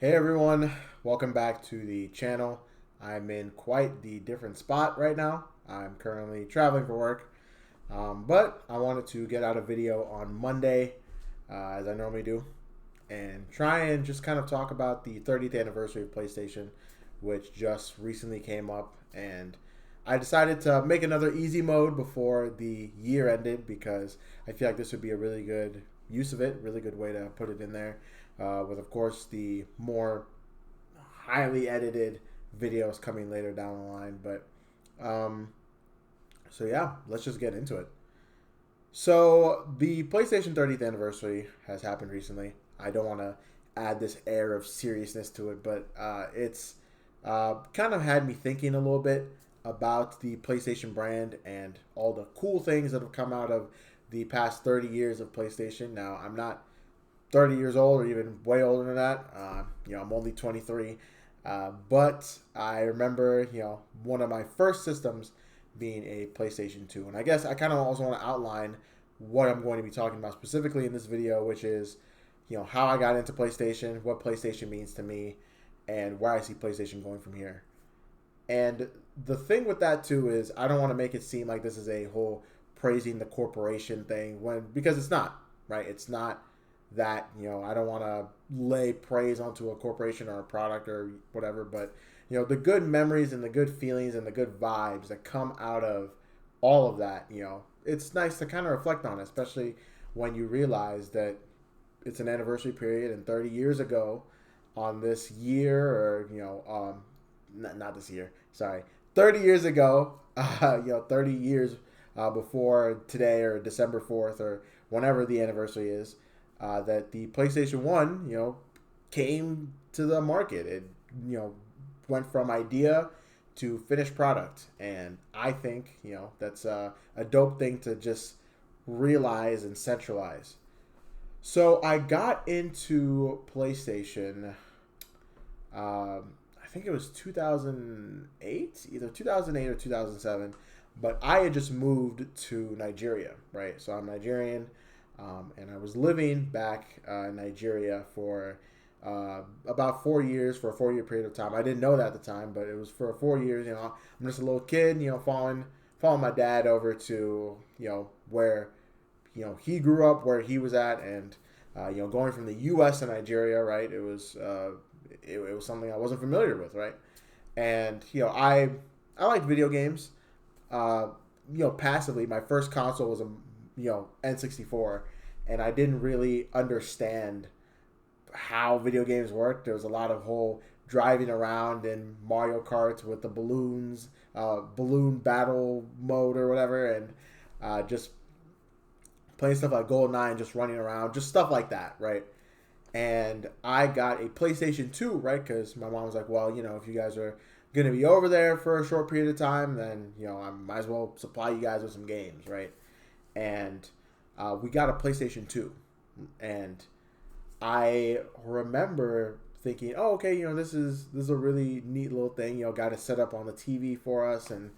Hey everyone, welcome back to the channel. I'm in quite the different spot right now. I'm currently traveling for work, but I wanted to get out a video on Monday, as I normally do, and try and just kind of talk about the 30th anniversary of PlayStation, which just recently came up. And I decided to make another easy mode before the year ended because I feel like this would be a really good use of it, really good way to put it in there. With, of course, the more highly edited videos coming later down the line. But um, so yeah, let's just get into it. So the PlayStation 30th anniversary has happened recently. I don't want to add this air of seriousness to it, but it's kind of had me thinking a little bit about the PlayStation brand and all the cool things that have come out of the past 30 years of PlayStation. Now, I'm not 30 years old or even way older than that. I'm only 23. But I remember, one of my first systems being a PlayStation 2. And I guess I kind of also want to outline what I'm going to be talking about specifically in this video, which is, how I got into PlayStation, what PlayStation means to me, and where I see PlayStation going from here. And the thing with that too is I don't want to make it seem like this is a whole praising the corporation thing because it's not, right? It's not that, I don't want to lay praise onto a corporation or a product or whatever, but the good memories and the good feelings and the good vibes that come out of all of that, it's nice to kind of reflect on, especially when you realize that it's an anniversary period and 30 years ago on this year or not this year, sorry, 30 years ago, 30 years before today or December 4th or whenever the anniversary is, that the PlayStation 1, came to the market. It, went from idea to finished product. And I think, that's a dope thing to just realize and centralize. So I got into PlayStation, I think it was 2008, either 2008 or 2007. But I had just moved to Nigeria, right? So I'm Nigerian, and I was living back in Nigeria for about 4 years, for a 4 year period of time. I didn't know that at the time, but it was for 4 years. I'm just a little kid, following my dad over to where he grew up, where he was at, and going from the U.S. to Nigeria, right? It was something I wasn't familiar with, right? And I like video games. Passively, my first console was a N64, and I didn't really understand how video games worked. There was a lot of whole driving around in Mario Karts with the balloons, balloon battle mode or whatever, and just playing stuff like GoldenEye and just running around, just stuff like that, right? And I got a PlayStation 2, right? Because my mom was like, well, if you guys are going to be over there for a short period of time, then, I might as well supply you guys with some games, right? And we got a PlayStation 2. And I remember thinking, oh, okay, this is a really neat little thing. Got it set up on the TV for us, and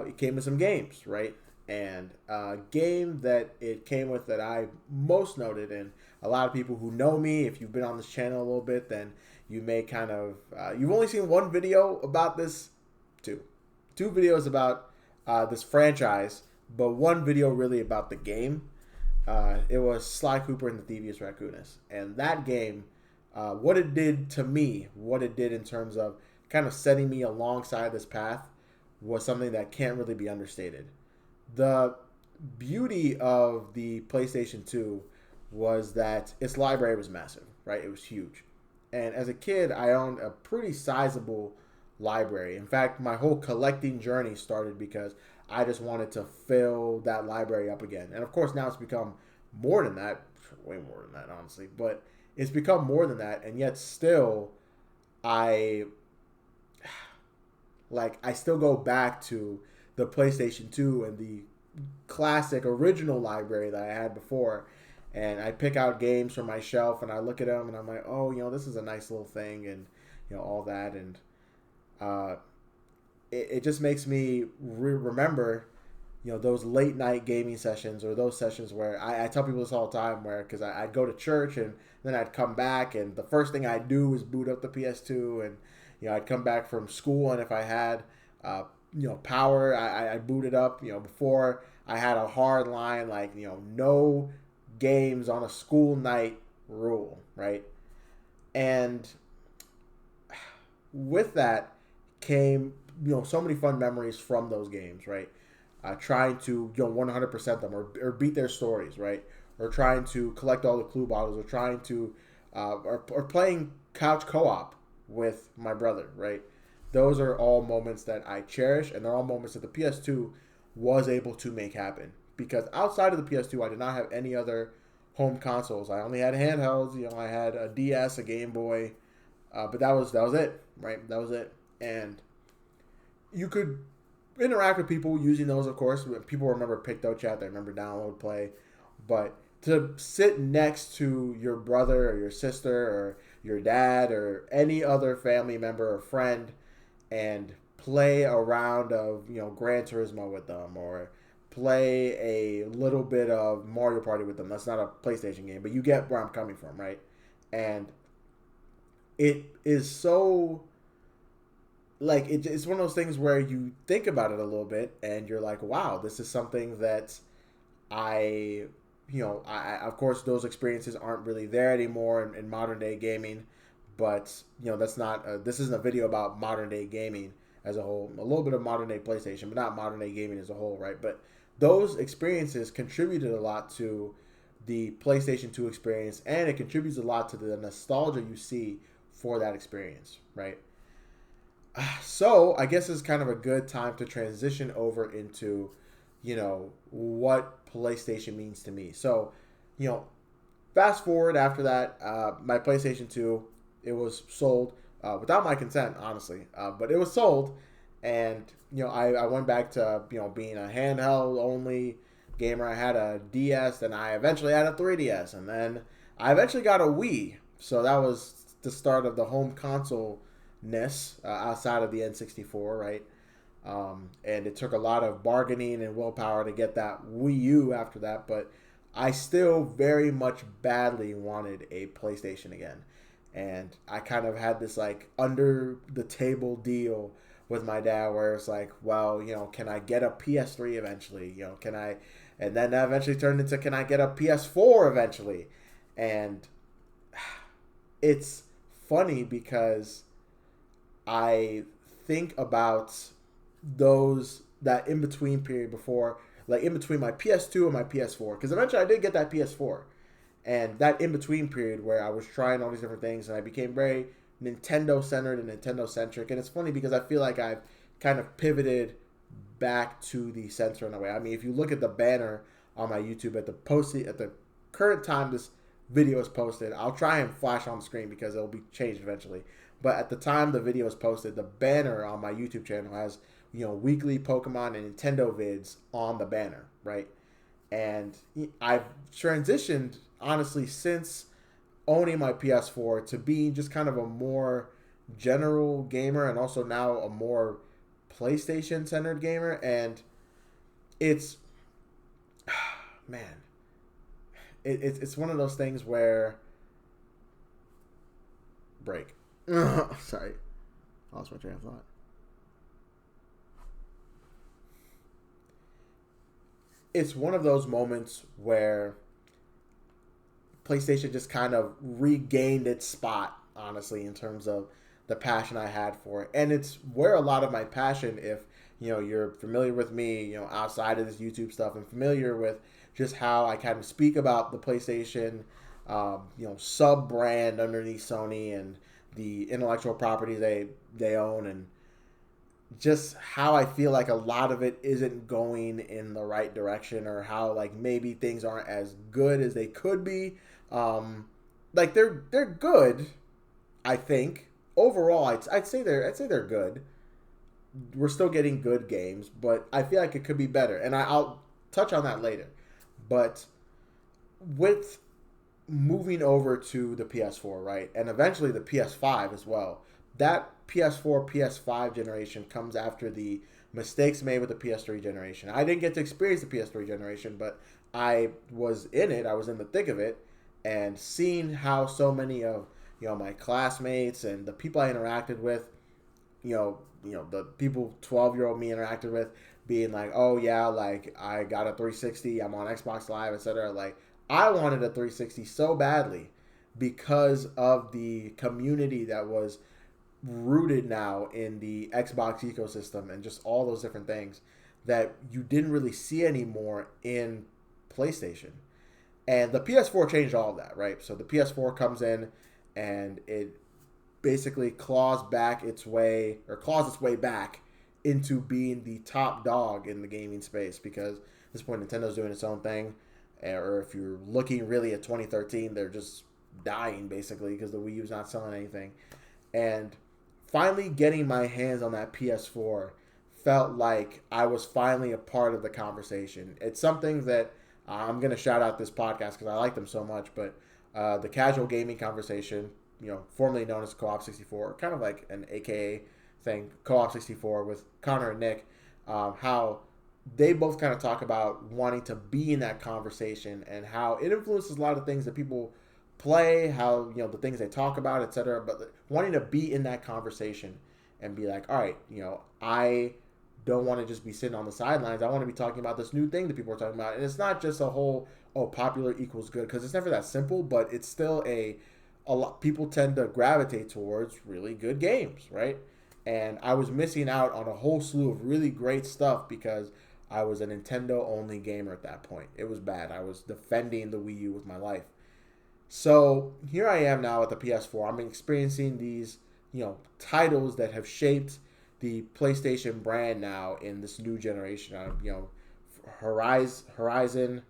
it came with some games, right? And a game that it came with that I most noted, and a lot of people who know me, if you've been on this channel a little bit, then you may kind of you've only seen one video about this, two videos about this franchise, but one video really about the game. It was Sly Cooper and the Thievius Raccoonus, and that game, what it did to me, what it did in terms of kind of setting me alongside this path, was something that can't really be understated. The beauty of the PlayStation 2 was that its library was massive, right? It was huge. And as a kid, I owned a pretty sizable library. In fact, my whole collecting journey started because I just wanted to fill that library up again. And of course, now it's become more than that, way more than that, honestly. But it's become more than that, and yet still, I I still go back to the PlayStation 2 and the classic original library that I had before. And I pick out games from my shelf and I look at them and I'm like, oh, this is a nice little thing, and, all that. And it just makes me remember those late night gaming sessions, or those sessions where I tell people this all the time, where because I'd go to church and then I'd come back and the first thing I'd do is boot up the PS2, and I'd come back from school, and if I had power, I booted up. Before I had a hard line like no games on a school night rule, right? And with that came so many fun memories from those games, right? Trying to 100% them, or beat their stories, right? Or trying to collect all the clue bottles, or trying to or playing couch co-op with my brother, right? Those are all moments that I cherish, and they're all moments that the PS2 was able to make happen. Because outside of the PS2, I did not have any other home consoles. I only had handhelds. I had a DS, a Game Boy, but that was it, right? That was it, and you could interact with people using those, of course. People remember PictoChat, they remember Download Play, but to sit next to your brother or your sister or your dad or any other family member or friend and play a round of Gran Turismo with them, or play a little bit of Mario Party with them. That's not a PlayStation game, but you get where I'm coming from, right? And it is so like it's one of those things where you think about it a little bit and you're like, wow, this is something that I I of course those experiences aren't really there anymore in modern day gaming, but that's not this isn't a video about modern day gaming as a whole. A little bit of modern day PlayStation, but not modern day gaming as a whole, right? But those experiences contributed a lot to the PlayStation 2 experience, and it contributes a lot to the nostalgia you see for that experience, right? So I guess it's kind of a good time to transition over into, what PlayStation means to me. So, you know, fast forward after that, my PlayStation 2, it was sold without my consent, honestly, but it was sold, and I went back to being a handheld only gamer. I had a DS, and I eventually had a 3DS, and then I eventually got a Wii. So that was the start of the home console ness outside of the N64, right? And it took a lot of bargaining and willpower to get that Wii U after that, but I still very much badly wanted a PlayStation again. And I kind of had this like under the table deal with my dad where it's like, well, can I get a PS3 eventually? Can I? And then that eventually turned into, can I get a PS4 eventually? And it's funny because I think about that in between period before, like in between my PS2 and my PS4, because eventually I did get that PS4, and that in between period where I was trying all these different things and I became very Nintendo centered and Nintendo centric. And it's funny because I feel like I've kind of pivoted back to the center in a way. I mean, if you look at the banner on my YouTube at the current time this video is posted, I'll try and flash on the screen because it'll be changed eventually. But at the time the video is posted, the banner on my YouTube channel has weekly Pokemon and Nintendo vids on the banner, right? And I've transitioned honestly since owning my PS4 to being just kind of a more general gamer, and also now a more PlayStation centered gamer. And it's man, it's one of those things where break. Sorry, lost my train of thought. It's one of those moments where PlayStation just kind of regained its spot, honestly, in terms of the passion I had for it. And it's where a lot of my passion, if you're familiar with me, outside of this YouTube stuff, and familiar with just how I kind of speak about the PlayStation, sub brand underneath Sony and the intellectual property they own, and just how I feel like a lot of it isn't going in the right direction, or how like maybe things aren't as good as they could be. Like they're good, I think. Overall, I'd say they're good. We're still getting good games, but I feel like it could be better, and I'll touch on that later. But with moving over to the PS4, right, and eventually the PS5 as well, that PS4 PS5 generation comes after the mistakes made with the PS3 generation. I didn't get to experience the PS3 generation, but I was in it. I was in the thick of it, and seeing how so many of my classmates and the people I interacted with, the people 12-year-old me interacted with, being like, oh yeah, like I got a 360, I'm on Xbox Live, etc. Like I wanted a 360 so badly because of the community that was rooted now in the Xbox ecosystem and just all those different things that you didn't really see anymore in PlayStation. And the PS4 changed all of that, right? So the PS4 comes in and it basically claws its way back into being the top dog in the gaming space, because at this point Nintendo's doing its own thing. Or if you're looking really at 2013, they're just dying basically because the Wii U's not selling anything. And finally getting my hands on that PS4 felt like I was finally a part of the conversation. It's something that I'm going to shout out this podcast because I like them so much, but the Casual Gaming Conversation, formerly known as Co-op 64, kind of like an AKA thing, Co-op 64 with Connor and Nick, how they both kind of talk about wanting to be in that conversation and how it influences a lot of things that people play, how the things they talk about, etc. But wanting to be in that conversation and be like, all right, I don't want to just be sitting on the sidelines. I want to be talking about this new thing that people are talking about, and it's not just a whole popular equals good, because it's never that simple. But it's still a lot. People tend to gravitate towards really good games, right? And I was missing out on a whole slew of really great stuff because I was a Nintendo only gamer at that point. It was bad. I was defending the Wii U with my life. So here I am now at the PS4. I'm experiencing these, titles that have shaped the PlayStation brand now in this new generation. Horizon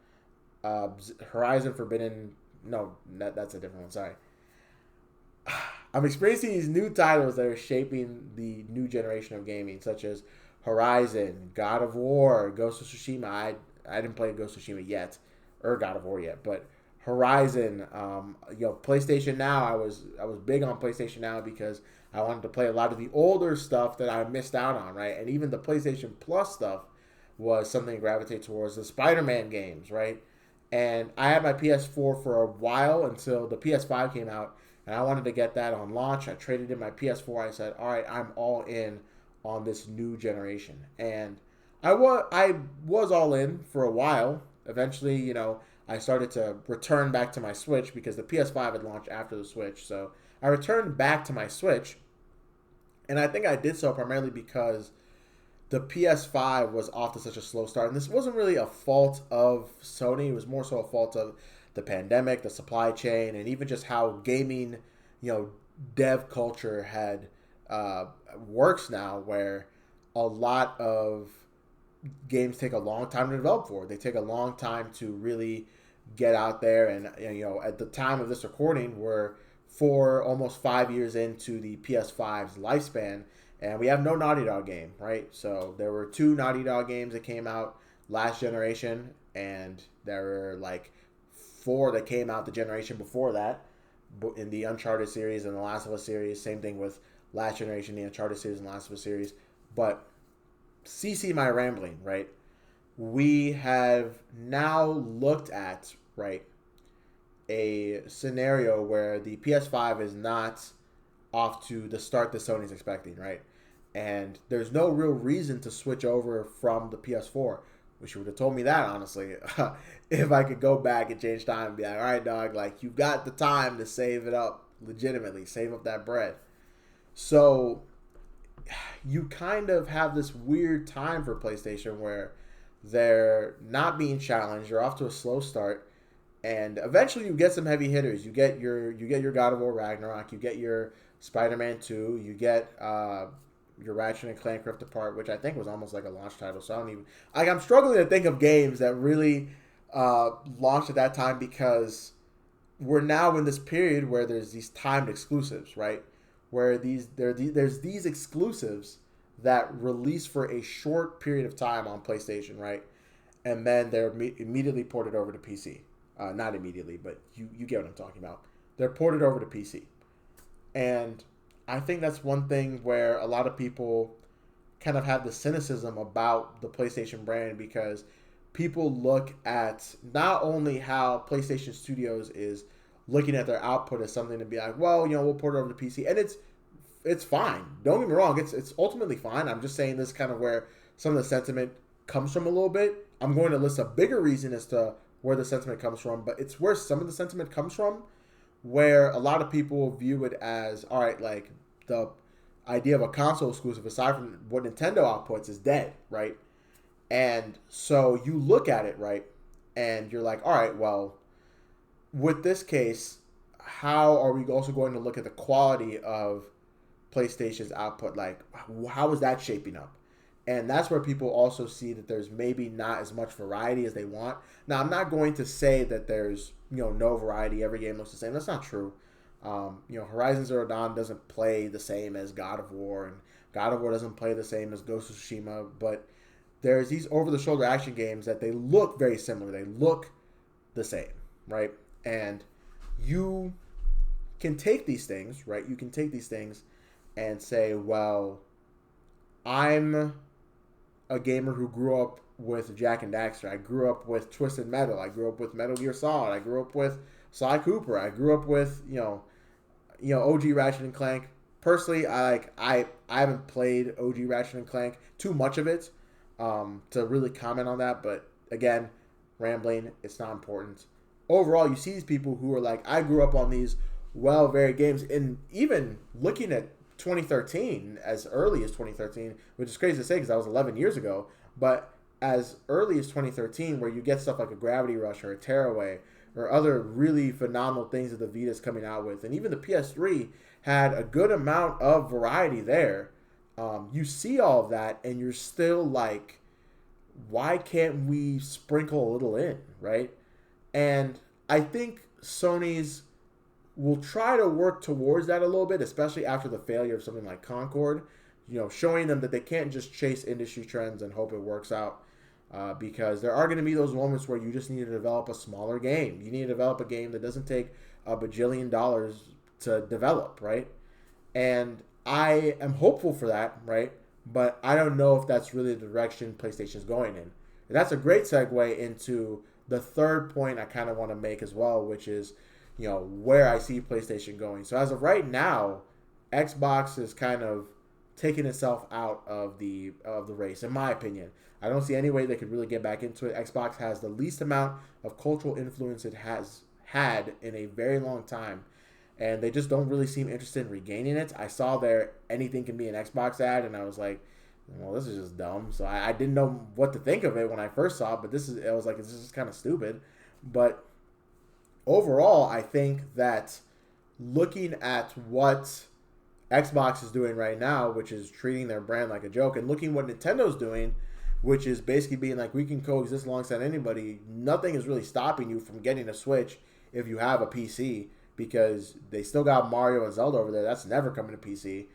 Forbidden. No, that's a different one. Sorry. I'm experiencing these new titles that are shaping the new generation of gaming, such as Horizon, God of War, Ghost of Tsushima. I didn't play Ghost of Tsushima yet, or God of War yet, but Horizon, PlayStation Now. I was big on PlayStation Now because I wanted to play a lot of the older stuff that I missed out on, right? And even the PlayStation Plus stuff was something to gravitate towards. The Spider-Man games, right? And I had my PS4 for a while until the PS5 came out, and I wanted to get that on launch. I traded in my PS4. I said, all right, I'm all in on this new generation. And I was all in for a while. Eventually, I started to return back to my Switch because the PS5 had launched after the Switch. So I returned back to my Switch, and I think I did so primarily because the PS5 was off to such a slow start. And this wasn't really a fault of Sony. It was more so a fault of the pandemic, the supply chain, and even just how gaming, dev culture had works now, where a lot of games take a long time to develop for. They take a long time to really get out there. And, at the time of this recording, we're almost 5 years into the PS5's lifespan, and we have no Naughty Dog game, right? So there were 2 Naughty Dog games that came out last generation, and there were like 4 that came out the generation before that in the Uncharted series and the Last of Us series. Same thing with last generation, the Uncharted series and Last of Us series. But CC my rambling, right? We have now looked at, right, a scenario where the PS5 is not off to the start that Sony's expecting, right? And there's no real reason to switch over from the PS4. Wish you would have told me that, honestly. If I could go back and change time and be like, all right, dog, like, you've got the time to save it up legitimately, save up that bread. So you kind of have this weird time for PlayStation where they're not being challenged. You're off to a slow start, and eventually you get some heavy hitters. You get your God of War Ragnarok. You get your Spider-Man 2. You get your Ratchet and Clank Rift Apart, which I think was almost like a launch title. So I don't even I'm struggling to think of games that really launched at that time, because we're now in this period where there's these timed exclusives, right? Where there's these exclusives that release for a short period of time on PlayStation, right? And then they're immediately ported over to PC. Not immediately, but you get what I'm talking about. They're ported over to PC. And I think that's one thing where a lot of people kind of have the cynicism about the PlayStation brand because people look at not only how PlayStation Studios is looking at their output as something to be like, well, we'll port it over to PC, and it's fine. Don't get me wrong, it's ultimately fine. I'm just saying this is kind of where some of the sentiment comes from a little bit. I'm going to list a bigger reason as to where the sentiment comes from, but it's where some of the sentiment comes from, where a lot of people view it as, all right, like the idea of a console exclusive, aside from what Nintendo outputs, is dead, right? And so you look at it, right, and you're like, all right, well, with this case, how are we also going to look at the quality of PlayStation's output? Like, how is that shaping up? And that's where people also see that there's maybe not as much variety as they want. Now, I'm not going to say that there's no variety. Every game looks the same. That's not true. Horizon Zero Dawn doesn't play the same as God of War, and God of War doesn't play the same as Ghost of Tsushima. But there's these over-the-shoulder action games that they look very similar. They look the same, right? And you can take these things, right? You can take these things and say, well, I'm a gamer who grew up with Jak and Daxter. I grew up with Twisted Metal. I grew up with Metal Gear Solid. I grew up with Sly Cooper. I grew up with OG Ratchet and Clank. Personally, I haven't played OG Ratchet and Clank, too much of it, to really comment on that. But again, rambling, it's not important. Overall, you see these people who are like, I grew up on these well-varied games, and even looking at 2013, as early as 2013, which is crazy to say because that was 11 years ago, but as early as 2013, where you get stuff like a Gravity Rush or a Tearaway or other really phenomenal things that the Vita's coming out with, and even the PS3 had a good amount of variety there. You see all of that, and you're still like, why can't we sprinkle a little in, right? And I think Sony's will try to work towards that a little bit, especially after the failure of something like Concord, showing them that they can't just chase industry trends and hope it works out, because there are going to be those moments where you just need to develop a smaller game. You need to develop a game that doesn't take a bajillion dollars to develop, right? And I am hopeful for that, right? But I don't know if that's really the direction PlayStation's going in. And that's a great segue into the third point I kind of want to make as well, which is, where I see PlayStation going. So as of right now, Xbox is kind of taking itself out of the race, in my opinion. I don't see any way they could really get back into it. Xbox has the least amount of cultural influence it has had in a very long time, and they just don't really seem interested in regaining it. I saw their anything can be an Xbox ad, and I was like, well, this is just dumb. So I didn't know what to think of it when I first saw it, but I was like, this is kind of stupid. But overall, I think that looking at what Xbox is doing right now, which is treating their brand like a joke, and looking what Nintendo's doing, which is basically being like, we can coexist alongside anybody. Nothing is really stopping you from getting a Switch if you have a PC, because they still got Mario and Zelda over there. That's never coming to PC.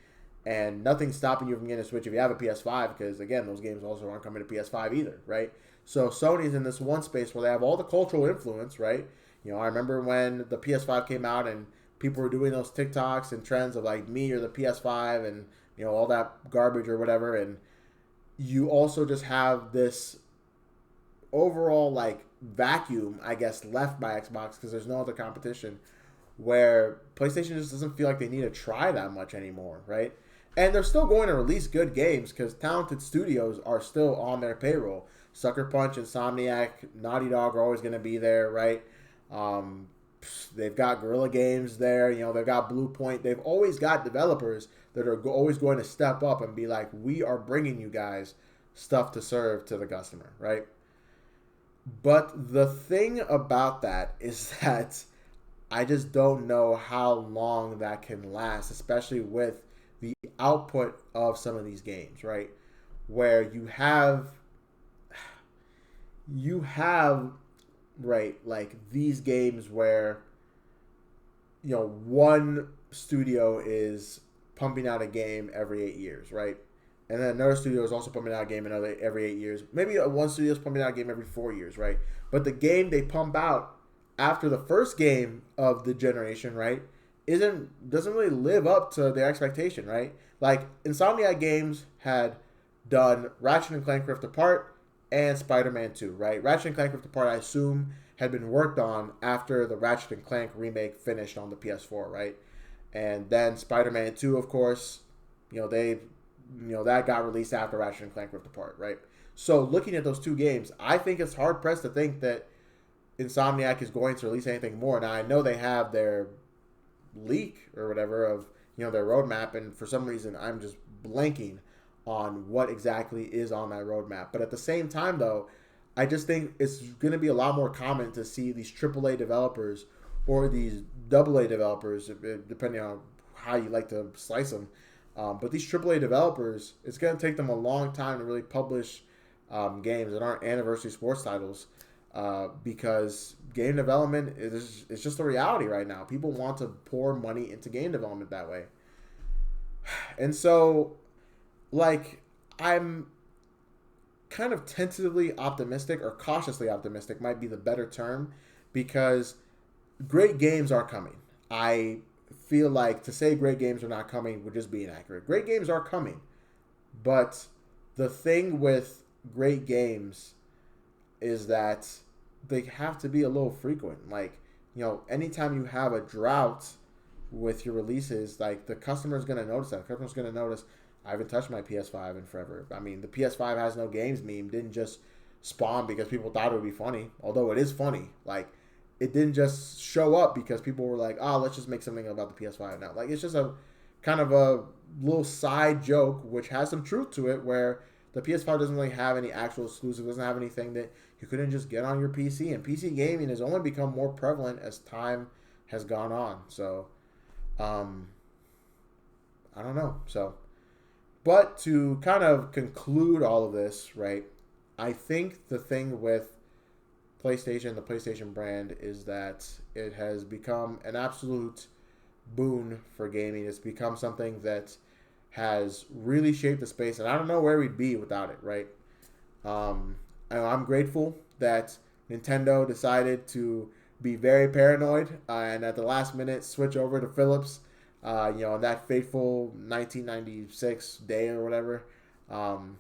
And nothing's stopping you from getting a Switch if you have a PS5, because, again, those games also aren't coming to PS5 either, right? So Sony's in this one space where they have all the cultural influence, right? I remember when the PS5 came out and people were doing those TikToks and trends of like me or the PS5 and, all that garbage or whatever. And you also just have this overall like vacuum, I guess, left by Xbox because there's no other competition, where PlayStation just doesn't feel like they need to try that much anymore, right? And they're still going to release good games because talented studios are still on their payroll. Sucker Punch, Insomniac, Naughty Dog are always going to be there, right? They've got Guerrilla Games there. They've got Blue Point. They've always got developers that are always going to step up and be like, we are bringing you guys stuff to serve to the customer, right? But the thing about that is that I just don't know how long that can last, especially with the output of some of these games, right? Where you have right, like these games where one studio is pumping out a game every 8 years, right? And then another studio is also pumping out a game every 8 years. Maybe one studio is pumping out a game every 4 years, right? But the game they pump out after the first game of the generation, right, doesn't really live up to their expectation, right? Like Insomniac Games had done Ratchet and Clank Rift Apart and Spider-Man 2, right? Ratchet and Clank Rift Apart, I assume, had been worked on after the Ratchet and Clank remake finished on the PS4, right? And then Spider-Man 2, of course, that got released after Ratchet and Clank Rift Apart, right? So looking at those two games, I think it's hard pressed to think that Insomniac is going to release anything more. Now I know they have their leak or whatever of their roadmap, and for some reason I'm just blanking on what exactly is on that roadmap. But at the same time, though, I just think it's going to be a lot more common to see these AAA developers or these AA developers, depending on how you like to slice them. But these AAA developers, it's going to take them a long time to really publish games that aren't anniversary sports titles, because game development is just a reality right now. People want to pour money into game development that way. And so, I'm kind of tentatively optimistic, or cautiously optimistic might be the better term, because great games are coming. I feel like to say great games are not coming would just be inaccurate. Great games are coming, but the thing with great games is that they have to be a little frequent. Anytime you have a drought with your releases, the customer's going to notice that. The customer's going to notice, I haven't touched my PS5 in forever. I mean, the PS5 has no games meme didn't just spawn because people thought it would be funny, although it is funny. It didn't just show up because people were like, oh, let's just make something about the PS5 now. It's just a kind of a little side joke, which has some truth to it, where the PS5 doesn't really have any actual exclusive, doesn't have anything that you couldn't just get on your PC. And PC gaming has only become more prevalent as time has gone on. So, I don't know. But to kind of conclude all of this, right, I think the thing with PlayStation, the PlayStation brand, is that it has become an absolute boon for gaming. It's become something that has really shaped the space, and I don't know where we'd be without it, right? I'm grateful that Nintendo decided to be very paranoid and at the last minute switch over to Philips, on that fateful 1996 day or whatever. I'm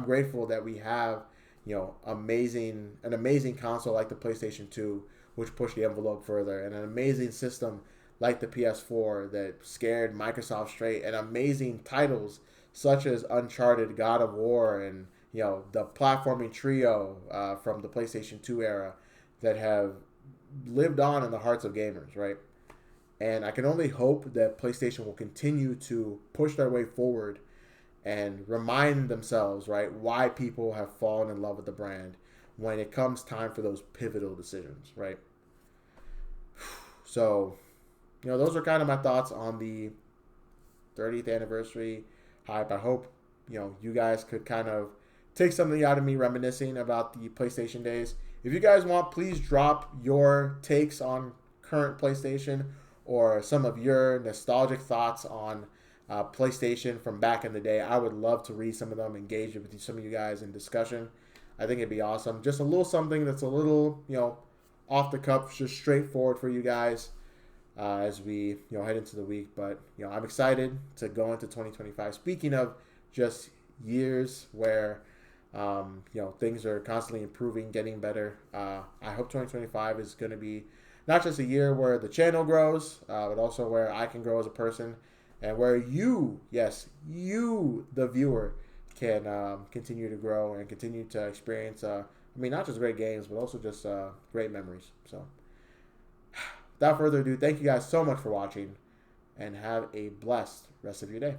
grateful that we have an amazing console like the PlayStation 2, which pushed the envelope further, and an amazing system like the PS4 that scared Microsoft straight, and amazing titles such as Uncharted, God of War, and the platforming trio from the PlayStation 2 era that have lived on in the hearts of gamers, right? And I can only hope that PlayStation will continue to push their way forward and remind themselves, right, why people have fallen in love with the brand when it comes time for those pivotal decisions, right? So, those are kind of my thoughts on the 30th anniversary hype. I hope, you guys could kind of take something out of me reminiscing about the PlayStation days. If you guys want, please drop your takes on current PlayStation or some of your nostalgic thoughts on PlayStation from back in the day. I would love to read some of them, engage with some of you guys in discussion. I think it'd be awesome. Just a little something that's a little, off the cuff, just straightforward for you guys as we, head into the week. But, I'm excited to go into 2025. Speaking of just years where, things are constantly improving, getting better. I hope 2025 is going to be not just a year where the channel grows, but also where I can grow as a person, and where you, yes, you, the viewer, can continue to grow and continue to experience, not just great games, but also just great memories. So, without further ado, thank you guys so much for watching, and have a blessed rest of your day.